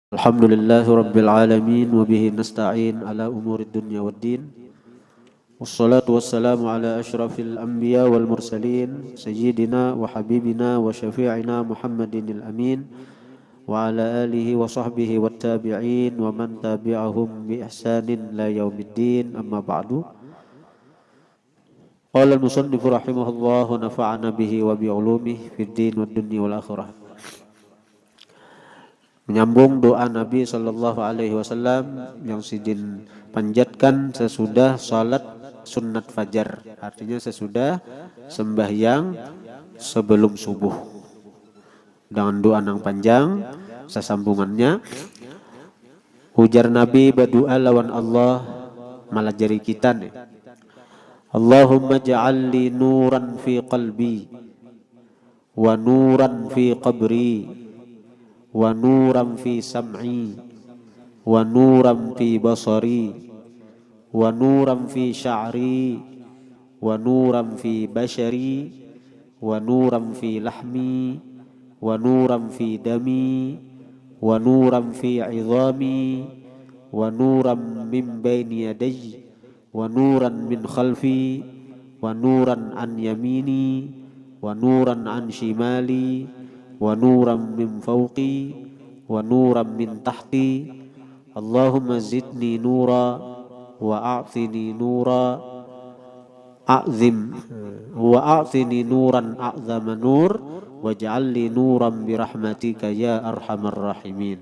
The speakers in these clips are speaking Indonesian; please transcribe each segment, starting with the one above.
Alhamdulillahi Rabbil Alamin wa bihi nasta'in ala umuri dunya waddin. Wassalatu wassalamu ala ashrafil anbiya wal mursalin sayyidina wa habibina wa syafi'ina Muhammadinil amin wa ala alihi wa sahbihi wat tabi'in wa man tabi'ahum bi ihsanin la yaumiddin, amma ba'du. Qala al-musannif rahimahullah wa nafa'ana bihi wa bi ulumihi fid din wad dunya wal akhirah. Menyambung doa Nabi Sallallahu Alaihi Wasallam yang sidin panjatkan sesudah salat sunat fajar, artinya sesudah sembahyang sebelum subuh, dengan doa yang panjang sesambungannya. Ujar Nabi berdoa lawan Allah malah jari kita nih. Allahumma ja'alli nuran fi qalbi wa nuran fi qabri wa nuran fi sam'i wa nuran fi basari wa nuran fi sya'ri wa nuran fi bashari wa nuran fi lahmi wa nuran fi dami wa nuran fi 'idhami wa nuran min baini yadayya wa nuran min khalfi wa nuran an yamini wa nuran an shimali wa nuran min fawqi wa nuran min tahti. Allahumma zidni nura wa a'tini nura a'zim wa a'tini nuran a'zama nur waj'alli nuran birahmatika ya arhamar rahimin.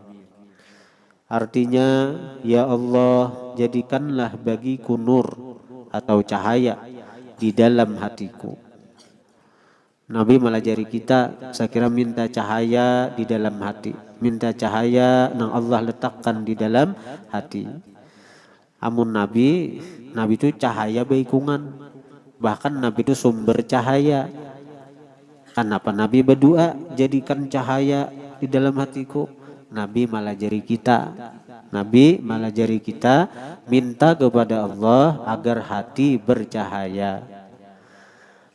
Artinya, ya Allah, jadikanlah bagiku nur atau cahaya di dalam hatiku. Nabi melajari kita, saya kira minta cahaya di dalam hati, minta cahaya yang Allah letakkan di dalam hati. Amun Nabi itu cahaya baikungan, bahkan Nabi itu sumber cahaya. Kenapa Nabi berdoa jadikan cahaya di dalam hatiku? Nabi melajari kita, minta kepada Allah agar hati bercahaya.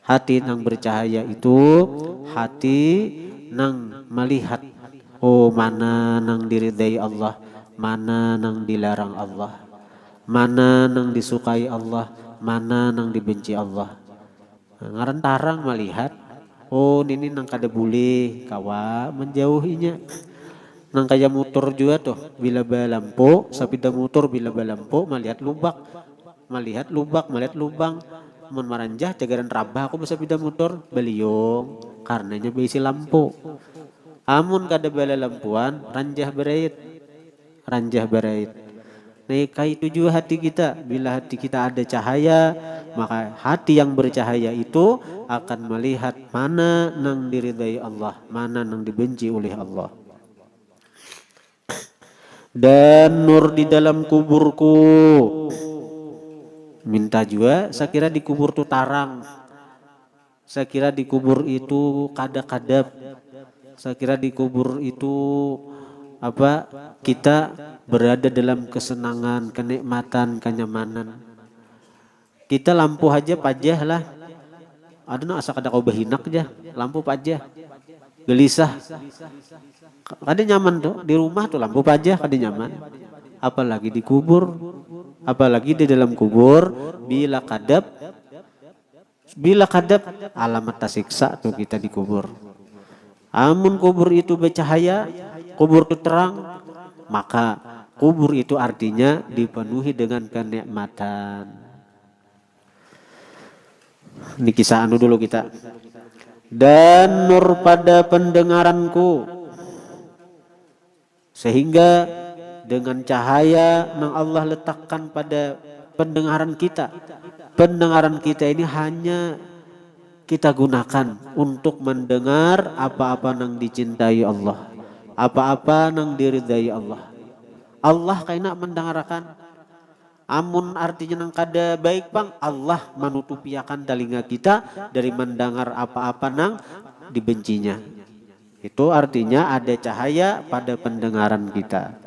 Hati yang bercahaya itu hati yang melihat, oh mana yang diridai Allah, mana yang dilarang Allah, mana yang disukai Allah, mana yang dibenci Allah. Ngaran tarang melihat, oh ini nang kada boleh kawa menjauhinya. Nang kaya motor juga tuh, bila balampo, sepeda motor bila balampo melihat lubang, mun maranjah cagaran rabah aku bisa sepeda motor beliung karenanya berisi lampu. Amun kada bala lampuan ranjah berait. Nah itu juga hati kita, bila hati kita ada cahaya, maka hati yang bercahaya itu akan melihat mana nang diridai Allah, mana nang dibenci oleh Allah. Dan nur di dalam kuburku, minta juga, saya kira di kubur itu tarang, saya kira di kubur itu kadap-kadap, saya kira di kubur itu kita berada dalam kesenangan, kenikmatan, kenyamanan. Kita lampu aja pajah lah, ada no asa kada kau behinak aja, lampu pajah, gelisah, kada nyaman tuh di rumah tuh lampu pajah kada nyaman, apalagi di kubur. Apalagi di dalam kubur, bila kadap alamat tersiksa tuh kita di kubur. Amun kubur itu bercahaya, kubur itu terang, maka kubur itu artinya dipenuhi dengan kenikmatan. Ini kisah dulu kita. Dan nur pada pendengaranku, sehingga dengan cahaya yang Allah letakkan pada pendengaran kita ini hanya kita gunakan untuk mendengar apa-apa yang dicintai Allah, apa-apa yang diridai Allah. Allah kena mendengarkan. Amun artinya nang kada baik bang, Allah menutupi akan telinga kita dari mendengar apa-apa nang dibencinya. Itu artinya ada cahaya pada pendengaran kita.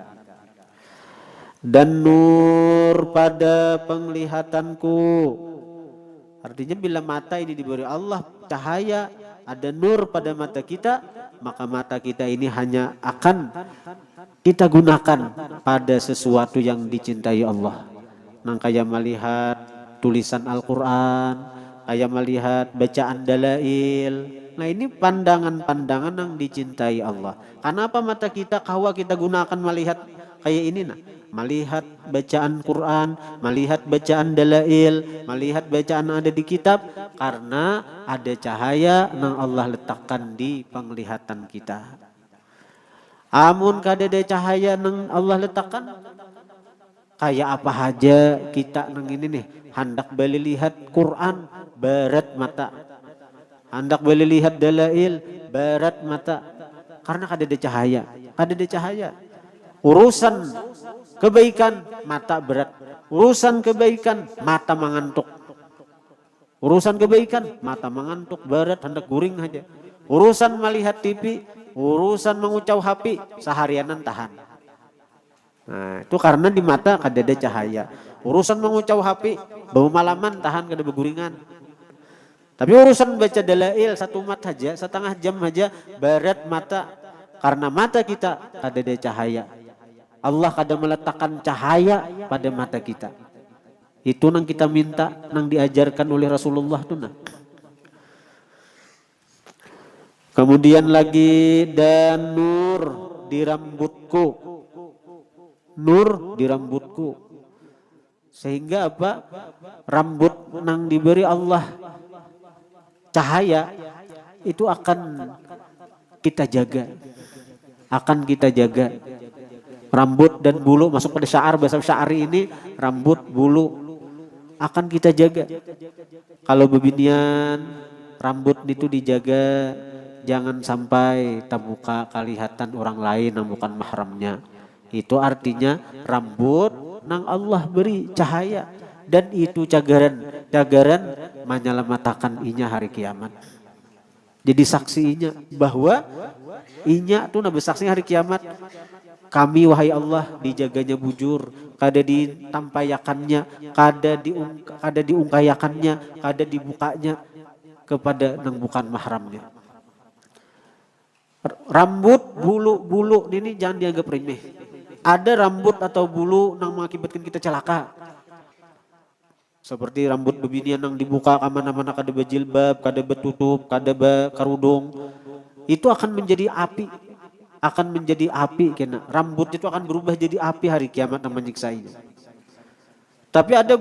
Dan nur pada penglihatanku, artinya bila mata ini diberi Allah cahaya, ada nur pada mata kita, maka mata kita ini hanya akan kita gunakan pada sesuatu yang dicintai Allah. Nang kayak melihat tulisan Al-Quran, kayak melihat bacaan dalail. Nah ini pandangan-pandangan yang dicintai Allah. Kenapa mata kita kawa kita gunakan melihat kayak ini nah? Melihat bacaan Quran, melihat bacaan dalail, melihat bacaan ada di kitab. Karena ada cahaya yang Allah letakkan di penglihatan kita. Amun kadada cahaya yang Allah letakkan, kayak apa aja kita nang ini nih, hendak beli lihat Quran, barat mata. Hendak beli lihat dalail, barat mata. Karena kadada cahaya, kadada cahaya. Urusan kebaikan, mata berat. Urusan kebaikan, mata mengantuk. Urusan kebaikan, mata mengantuk, barat, hendak guring aja. Urusan melihat TV, urusan mengucap HP, seharianan tahan. Nah, itu karena di mata kadada cahaya. Urusan mengucap HP, bau malaman tahan kada beguringan. Tapi urusan baca dalail 1 mat aja, 1/2 jam aja, barat mata. Karena mata kita kadada cahaya. Allah kadang meletakkan cahaya pada mata kita. Itu nang kita minta, nang diajarkan oleh Rasulullah tuh nah. Kemudian lagi dan nur di rambutku. Nur di rambutku. Sehingga apa? Rambut nang diberi Allah cahaya itu akan kita jaga. Akan kita jaga. Rambut dan bulu masuk pada syaar, bahasa syari ini rambut, bulu akan kita jaga. Kalau bebinian rambut itu dijaga, jangan sampai terbuka kelihatan orang lain yang bukan mahramnya. Itu artinya rambut nang Allah beri cahaya dan itu cagaran menyelamatkan inya hari kiamat. Jadi saksinya bahwa inya tuh nabi saksi hari kiamat. Kami wahai Allah dijaganya bujur, kada ditampayakannya, kada diungkayakannya, kada dibukanya kepada nang bukan mahramnya. Rambut, bulu ini jangan dianggap remeh. Ada rambut atau bulu nang mengakibatkan kita celaka. Seperti rambut bebinian nang dibuka kemana-mana, kada bejilbab, kada betutup, kada kerudung. Itu akan menjadi api. Akan menjadi api kena. Rambut itu akan berubah jadi api hari kiamat yang menyiksa ini. Tapi ada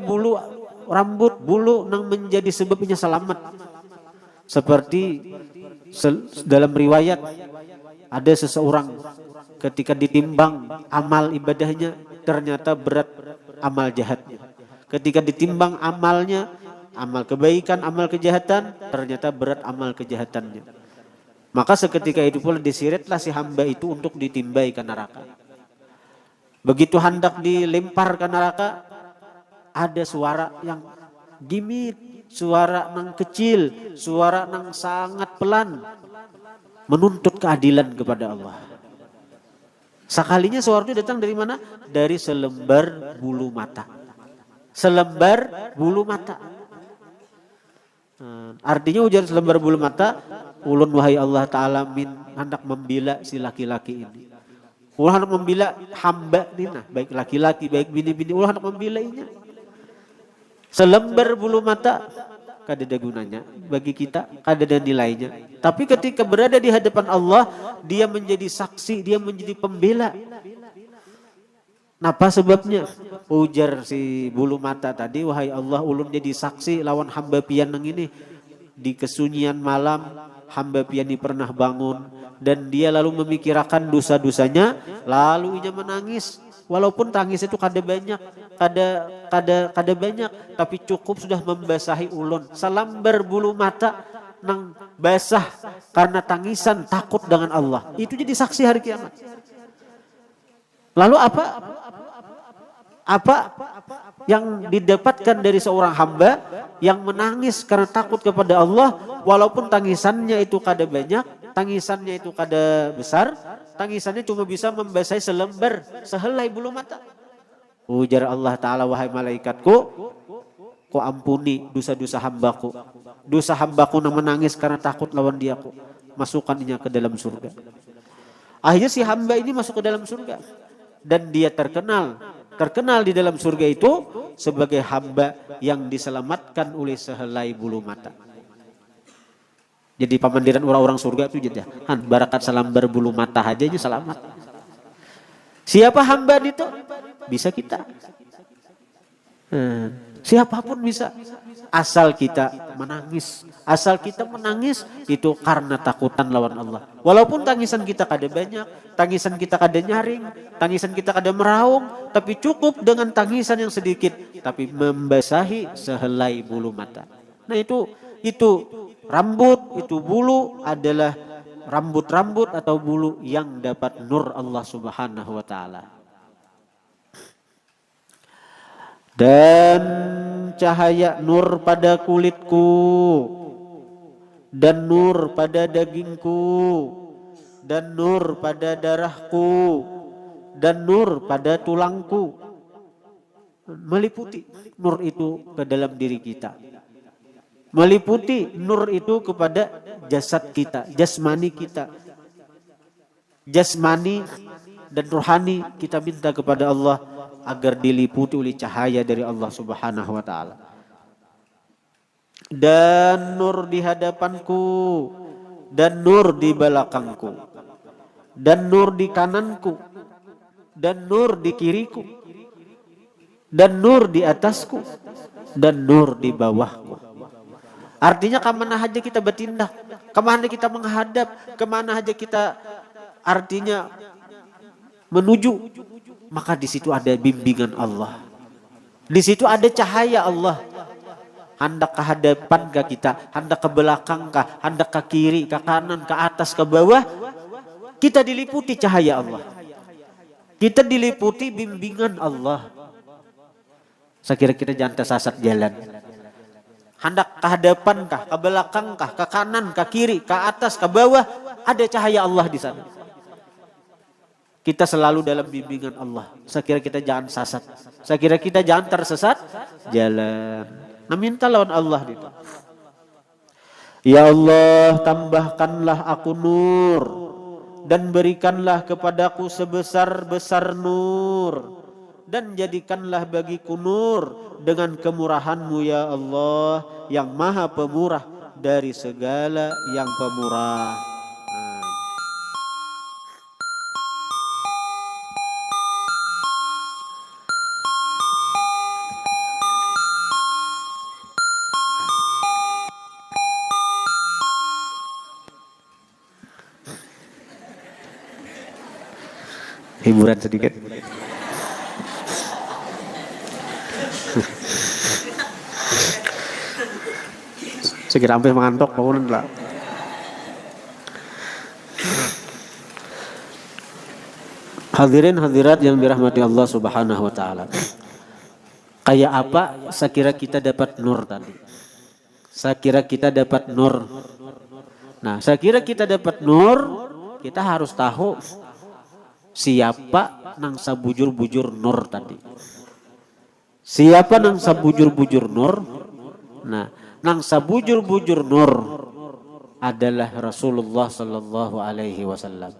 rambut bulu yang menjadi sebabnya selamat. Seperti dalam riwayat ada seseorang ketika ditimbang amal ibadahnya ternyata berat amal jahatnya. Ketika ditimbang amalnya, amal kebaikan, amal kejahatan, ternyata berat amal kejahatannya. Maka seketika itu pula disiretlah si hamba itu untuk ditimbai ke neraka. Begitu hendak dilempar ke neraka, ada suara yang gimit, suara yang kecil, suara yang sangat pelan, menuntut keadilan kepada Allah. Sekalinya suara itu datang dari mana? Dari selembar bulu mata. Selembar bulu mata. Artinya ujar selembar bulu mata, ulun wahai Allah Ta'ala hendak membela si laki-laki ini. Ulun hendak membela hamba ini, nah, baik laki-laki, baik bini-bini, ulun hendak membelainya. Selembar bulu mata, kada ada gunanya bagi kita, kada ada nilainya. Tapi ketika berada di hadapan Allah, dia menjadi saksi, dia menjadi pembela. Napa sebabnya? Ujar si bulu mata tadi, wahai Allah, ulun jadi saksi lawan hamba pian nang ini. Di kesunyian malam, hamba pian ini pernah bangun dan dia lalu memikirkan dosa-dosanya, lalu ia menangis. Walaupun tangis itu kada banyak, kada banyak, tapi cukup sudah membasahi ulun. Selembar bulu mata nang basah karena tangisan takut dengan Allah. Itu jadi saksi hari kiamat. Lalu apa yang didapatkan dari seorang hamba yang menangis karena takut kepada Allah, walaupun tangisannya itu kada banyak, tangisannya itu kada besar, tangisannya cuma bisa membasahi sehelai bulu mata. Ujar Allah Ta'ala, wahai malaikatku, ku ampuni dosa-dosa hambaku. Dosa hambaku yang menangis karena takut lawan diaku. Masukkannya ke dalam surga. Akhirnya si hamba ini masuk ke dalam surga. Dan dia terkenal di dalam surga itu sebagai hamba yang diselamatkan oleh sehelai bulu mata. Jadi pamandiran orang-orang surga itu jadi barakat salam berbulu mata aja selamat. Siapa hamba itu? Bisa kita. Siapapun bisa. Asal kita menangis. Asal kita menangis itu karena takutan lawan Allah. Walaupun tangisan kita kada banyak, tangisan kita kada nyaring, tangisan kita kada meraung, tapi cukup dengan tangisan yang sedikit, tapi membasahi sehelai bulu mata. Nah itu rambut, itu bulu adalah rambut-rambut atau bulu yang dapat nur Allah Subhanahu wa taala. Dan cahaya nur pada kulitku, dan nur pada dagingku, dan nur pada darahku, dan nur pada tulangku. Meliputi nur itu ke dalam diri kita. Meliputi nur itu kepada jasad kita, jasmani kita. Jasmani dan rohani kita minta kepada Allah agar diliputi oleh cahaya dari Allah Subhanahu wa taala. Dan nur di hadapanku, dan nur di belakangku, dan nur di kananku, dan nur di kiriku, dan nur di atasku, dan nur di bawahku. Artinya kemana aja kita bertindak, kemana kita menghadap, kemana aja kita artinya menuju, maka di situ ada bimbingan Allah. Di situ ada cahaya Allah. Hendak ke hadapan kah kita, hendak ke belakang kah, hendak ke kiri, ke kanan, ke atas, ke bawah, kita diliputi cahaya Allah. Kita diliputi bimbingan Allah. Saya kira kita jangan tersesat jalan. Hendak ke hadapan kah, ke belakang kah, ke kanan, ke kiri, ke atas, ke bawah, ada cahaya Allah di sana. Kita selalu dalam bimbingan Allah. Saya kira kita jangan sasat. Saya kira kita jangan tersesat jalan. Nah minta lawan Allah itu. Ya Allah, tambahkanlah aku nur dan berikanlah kepadaku sebesar-besar nur, dan jadikanlah bagiku nur dengan kemurahan-Mu ya Allah yang maha pemurah dari segala yang pemurah. Hiburan sedikit. Sekira hampir mengantuk, bangunan lah. Hadirin hadirat yang dirahmati Allah Subhanahu wa taala. Kayak apa saya kira kita dapat nur tadi? Saya kira kita dapat nur. Nah, saya kira kita dapat nur, kita harus tahu siapa nang sabujur-bujur nur tadi. Siapa nang sabujur-bujur nur? Nah, nang sabujur-bujur nur adalah Rasulullah sallallahu alaihi wasallam.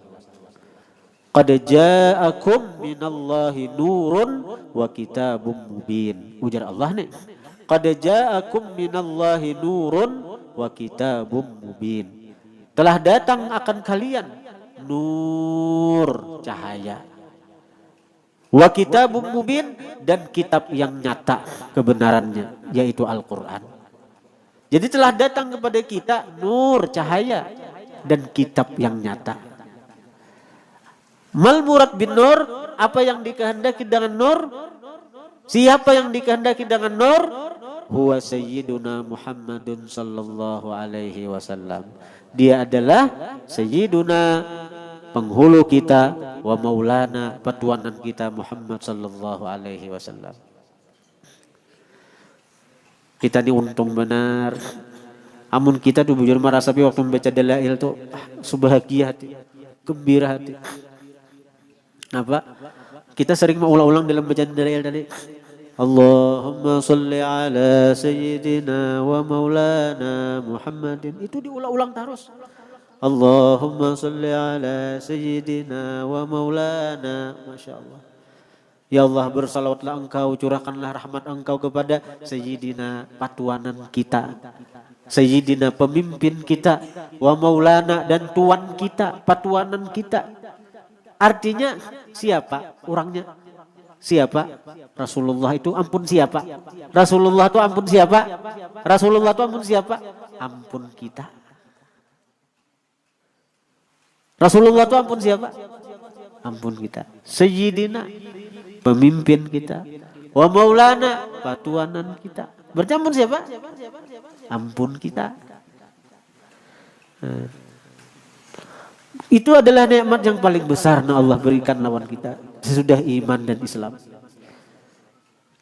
Qad ja'akum minallahi nurun wa kitabum mubin. Ujar Allah nih. Qad ja'akum minallahi nurun wa kitabum mubin. Telah datang akan kalian nur, cahaya. Wa kitabum mubin, dan kitab yang nyata kebenarannya, yaitu Al-Quran. Jadi telah datang kepada kita nur, cahaya, dan kitab yang nyata. Mal murad bin nur, apa yang dikehendaki dengan nur? Siapa yang dikehendaki dengan nur? Huwa sayyiduna Muhammadun sallallahu alaihi wasallam. Dia adalah sayyiduna, penghulu kita, wa maulana, petuanan kita Muhammad sallallahu alaihi wasallam. Kita ini untung benar. Amun kita tuh bujur merasapi waktu membaca dalail tuh subahagia hati, gembira hati. Apa? Kita sering mengulang-ulang dalam bacaan dalail tadi. Allahumma salli ala sayyidina wa maulana Muhammadin. Itu diulang-ulang terus. Allahumma salli ala sayyidina wa maulana. Masya Allah. Ya Allah, bersalawatlah engkau, curahkanlah rahmat engkau kepada Sayyidina patuanan kita, Sayyidina pemimpin kita, wa maulana dan tuan kita, patuanan kita. Artinya siapa orangnya? Siapa? Rasulullah itu ampun siapa? Rasulullah itu ampun siapa? Rasulullah itu ampun siapa? Ampun kita. Rasulullah itu ampun siapa? Ampun kita. Sayyidina pemimpin kita, wa maulana patuanan kita. Berarti ampun siapa? Ampun kita. Itu adalah nikmat yang paling besar yang Allah berikan lawan kita sesudah iman dan Islam.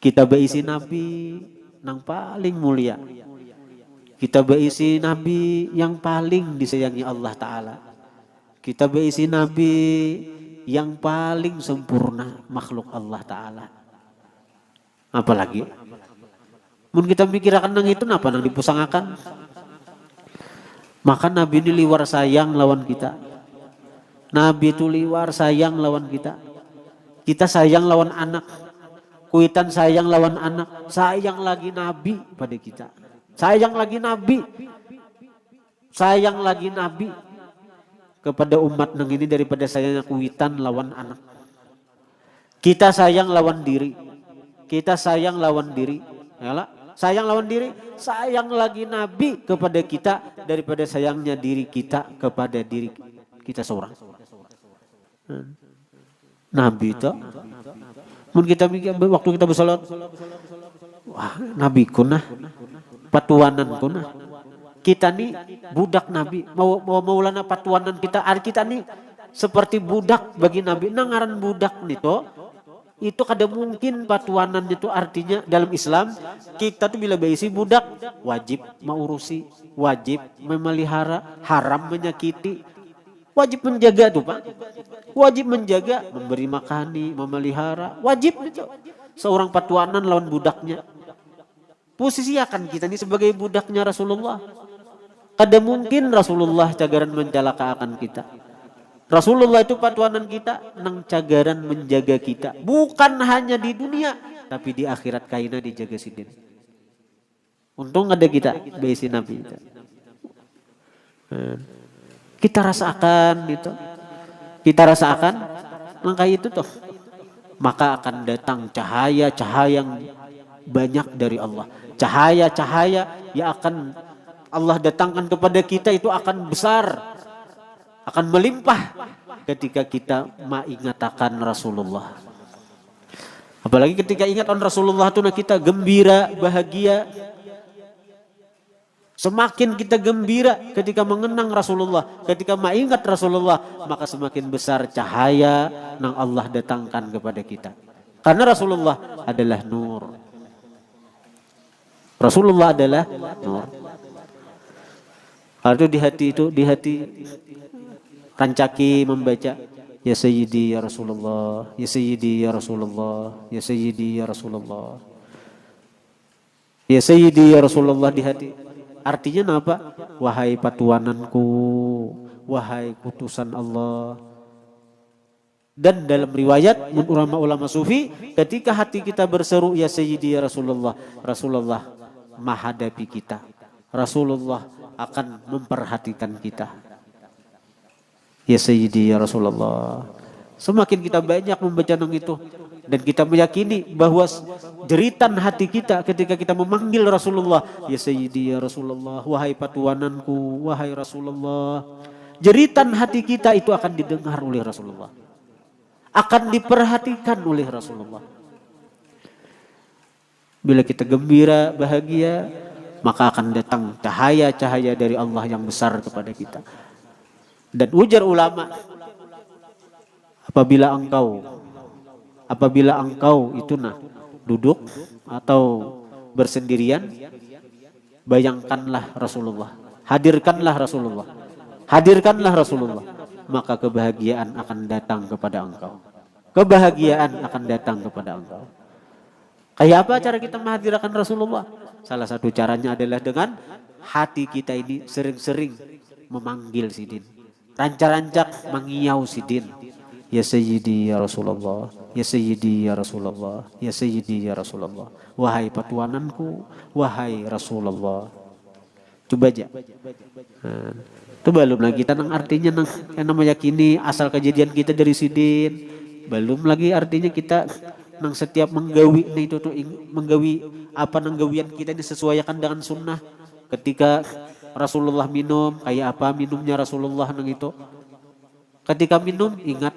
Kita berisi Nabi yang paling mulia. Kita berisi Nabi yang paling disayangi Allah Ta'ala. Kita berisi Nabi yang paling sempurna makhluk Allah Ta'ala. Apalagi mun kita mikirkan nang itu napa nang dipusangakan. Maka Nabi ini liwar sayang lawan kita. Nabi itu liwar sayang lawan kita. Kita sayang lawan anak. Kuitan sayang lawan anak. Sayang lagi Nabi pada kita. Sayang lagi Nabi. Sayang lagi Nabi kepada umat nang ini daripada sayangnya kuitan lawan anak. Kita sayang lawan diri. Kita sayang lawan diri. Yalah, sayang lawan diri. Sayang lagi Nabi kepada kita daripada sayangnya diri kita kepada diri kita seorang. Nabi itu mun kita waktu kita bersalat, wah Nabi kunah, patuanan kunah. Kita nih budak Nabi, maulana patuanan kita nih seperti budak bagi Nabi. Nangaran budak nih toh, itu kada mungkin patuanan itu artinya dalam Islam kita tuh bila berisi budak wajib maurusi, wajib memelihara, haram menyakiti, wajib menjaga tuh Pak, wajib menjaga, memberi makani, memelihara, wajib itu. Seorang patuanan lawan budaknya. Posisi akan kita ini sebagai budaknya Rasulullah. Kada mungkin Rasulullah cagaran mencalaka akan kita. Rasulullah itu patuanan kita nang cagaran menjaga kita. Bukan hanya di dunia, tapi di akhirat kaina dijaga sidin. Untung ada kita beisi Nabi. Kita rasakan itu. Kita rasakan langkah itu tuh. Maka akan datang cahaya-cahaya yang banyak dari Allah. Cahaya-cahaya yang akan Allah datangkan kepada kita itu akan besar, akan melimpah ketika kita mengatakan Rasulullah. Apalagi ketika ingat on Rasulullah itu kita gembira, bahagia. Semakin kita gembira ketika mengenang Rasulullah, ketika mengingat Rasulullah, maka semakin besar cahaya yang Allah datangkan kepada kita. Karena Rasulullah adalah nur. Rasulullah adalah nur. Kalau di hati rancaki membaca ya Sayyidi ya Rasulullah, ya Sayyidi ya Rasulullah, ya Sayyidi ya Rasulullah, ya Sayyidi ya Rasulullah di hati. Artinya apa? Wahai patuananku, wahai putusan Allah. Dan dalam riwayat ulama-ulama sufi, ketika hati kita berseru ya Sayyidi ya Rasulullah, Rasulullah menghadapi kita. Rasulullah akan memperhatikan kita. Ya Sayyidi ya Rasulullah. Semakin kita banyak membaca nang itu dan kita meyakini bahwa jeritan hati kita ketika kita memanggil Rasulullah, ya Sayyidi ya Rasulullah, wahai patuananku, wahai Rasulullah. Jeritan hati kita itu akan didengar oleh Rasulullah. Akan diperhatikan oleh Rasulullah. Bila kita gembira, bahagia, maka akan datang cahaya-cahaya dari Allah yang besar kepada kita. Dan ujar ulama, apabila engkau itu duduk atau bersendirian, bayangkanlah Rasulullah, hadirkanlah Rasulullah, hadirkanlah Rasulullah, maka kebahagiaan akan datang kepada engkau. Kebahagiaan akan datang kepada engkau. Kayak apa cara kita menghadirkan Rasulullah? Salah satu caranya adalah dengan hati kita ini sering-sering memanggil sidin. rancak-rancak mengiyau sidin. Ya Sayyidi ya Rasulullah, ya Sayyidi ya Rasulullah, ya Sayyidi ya Rasulullah. Wahai patuananku, wahai Rasulullah. Coba aja. Nah, itu belum lagi kita nang artinya nang yang namanya kini asal kejadian kita dari sidin. Belum lagi artinya kita nang setiap menggawi nih itu tuh menggawi apa nang gawian kita disesuaikan dengan sunnah. Ketika Rasulullah minum, kayak apa minumnya Rasulullah nang itu. Ketika minum ingat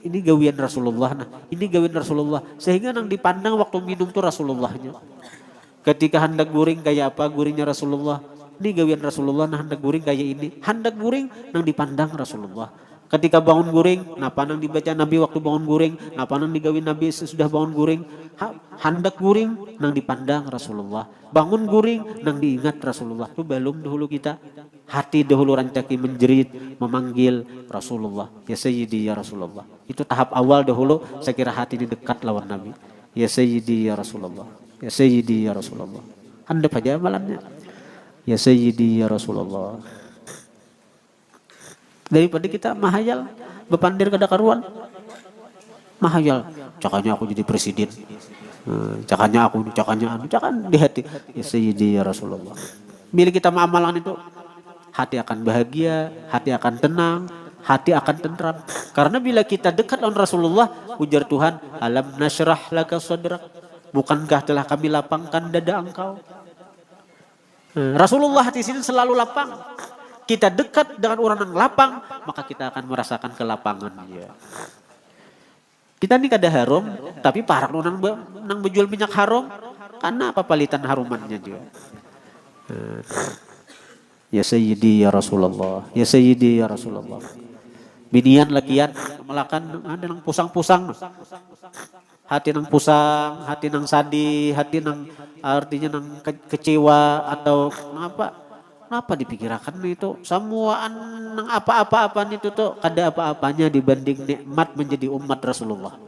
ini gawian Rasulullah. Nah, ini gawian Rasulullah sehingga nang dipandang waktu minum tuh Rasulullahnya. Ketika hendak guring kayak apa guringnya Rasulullah. Ini gawian Rasulullah nah hendak guring kayak ini. Hendak guring nang dipandang Rasulullah. Ketika bangun guring, napa nang dibaca Nabi waktu bangun guring, napa nang digawin Nabi sesudah bangun guring. Hendak guring nang dipandang Rasulullah. Bangun guring nang diingat Rasulullah. Itu belum dahulu kita hati dahulu rancaki menjerit memanggil Rasulullah. Ya Sayyidi ya Rasulullah. Itu tahap awal dahulu saya kira hati ini dekat lawan Nabi. Ya Sayyidi ya Rasulullah. Ya Sayyidi ya Rasulullah. Handap aja amalannya. Ya Sayyidi ya Rasulullah. Daripada kita mahayal bepandir kada karuan. Mahayal, cakanya aku jadi presiden. Cakanya di hati. Ya Sayyidi ya Rasulullah. Bila kita mengamalkan itu, hati akan bahagia, hati akan tenang, hati akan tentram. Karena bila kita dekat dengan Rasulullah, ujar Tuhan, alam nasyrah laka sadrak. Bukankah telah kami lapangkan dada engkau? Rasulullah hati sini selalu lapang. Kita dekat dengan orang yang lapang, maka kita akan merasakan kelapangan. Ya. Kita ini kada harum, tapi parak nang berjual minyak harum, karena apa palitan harumannya dia. Ya Sayyidi ya Rasulullah, ya Sayyidi ya Rasulullah. Binian lakian melakukan ada nang pusang-pusang. Hati nang pusang, hati nang sadih, hati nang artinya nang kecewa atau apa? Kenapa dipikirkan itu? Semua nang apa-apa itu tuh kada apa-apanya dibanding nikmat menjadi umat Rasulullah.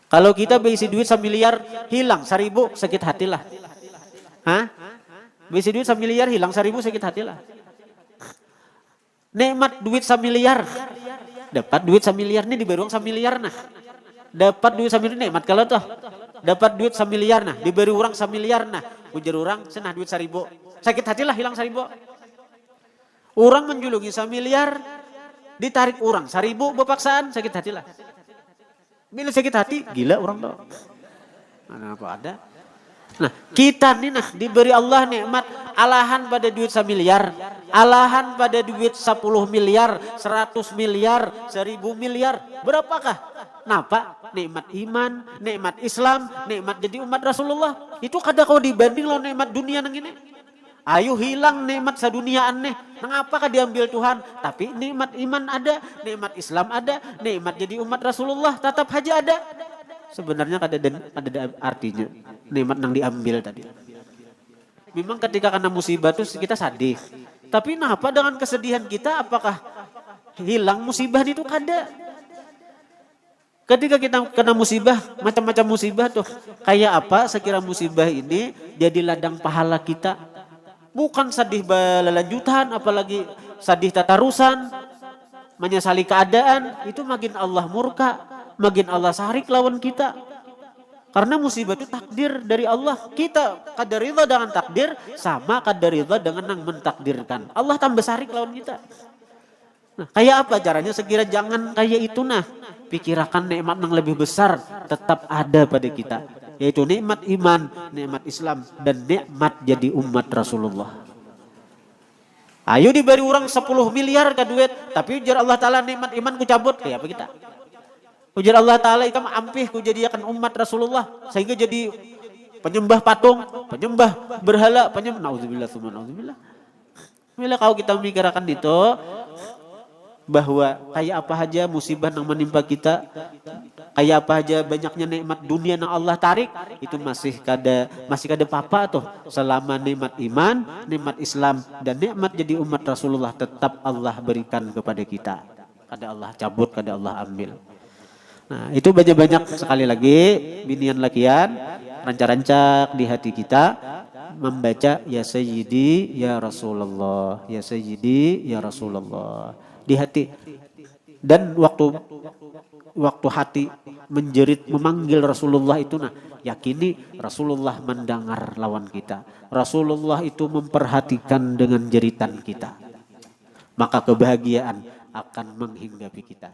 Kalau kita berisi duit 1 miliar hilang 1.000 sakit hatilah. Hah? Berisi duit 1 miliar hilang 1.000 sakit hatilah. Nikmat duit 1 miliar. Dapat duit 1 miliar nih diberi uang 1 miliar nah. Dapat duit 1 miliar nikmat kalau tuh. Dapat duit 1 miliar nah, diberi orang 1 miliar nah. Ujar orang senah duit 1.000. Sakit hatilah hilang 1.000. Orang menjuluki 1 miliar, ditarik orang 1.000 berpaksaan sakit hatilah. Bila sakit hati gila orang tuh. Mana apa ada? Nah kita nih nah diberi Allah nikmat alahan pada duit 1 miliar, alahan pada duit 10 miliar, 100 miliar, 1.000 miliar, berapakah? Napa? Nikmat iman, nikmat Islam, nikmat jadi umat Rasulullah. Itu kada kau dibanding lo nikmat dunia nang ini. Ayo hilang nikmat sedunia aneh. Nang apakah diambil Tuhan? Tapi nikmat iman ada, nikmat Islam ada, nikmat jadi umat Rasulullah tetap aja ada. Sebenarnya ada artinya. Nikmat nang diambil tadi. Memang ketika kena musibah itu kita sadih. Tapi kenapa dengan kesedihan kita apakah hilang musibah itu kada? Ketika kita kena musibah, macam-macam musibah tuh. Kayak apa sekira musibah ini jadi ladang pahala kita. Bukan sedih berlanjutan, apalagi sedih tatarusan, menyesali keadaan, itu makin Allah murka, makin Allah sarik lawan kita. Karena musibah itu takdir dari Allah. Kita kadar ridha dengan takdir, sama kadar ridha dengan yang mentakdirkan. Allah tambah sarik lawan kita. Nah, kayak apa caranya? Sekira jangan kayak itu nah. Pikirkan nikmat yang lebih besar tetap ada pada kita. Yaitu nikmat iman, nikmat Islam, dan nikmat jadi umat Rasulullah. Ayo diberi orang 10 miliar ke duit, tapi ujar Allah Ta'ala nikmat iman ku cabut. Kayak apa kita? Ujar Allah Ta'ala ikam ampih ku jadikan umat Rasulullah. Sehingga jadi penyembah patung, penyembah berhala, na'udzubillah, na'udzubillah. Bila kau kita memikirkan itu, bahwa kayak apa aja musibah yang menimpa kita, kayak apa aja banyaknya nikmat dunia yang Allah tarik, itu masih kada apa tuh selama nikmat iman, nikmat Islam dan nikmat jadi umat Rasulullah tetap Allah berikan kepada kita. Kada Allah cabut, kada Allah ambil. Nah, itu banyak sekali lagi binian lakian rancak-rancak di hati kita membaca ya Sayyidi ya Rasulullah, ya Sayyidi ya Rasulullah di hati. Dan waktu hati menjerit memanggil Rasulullah itu, nah yakini Rasulullah mendengar lawan kita. Rasulullah itu memperhatikan dengan jeritan kita. Maka kebahagiaan akan menghinggapi kita.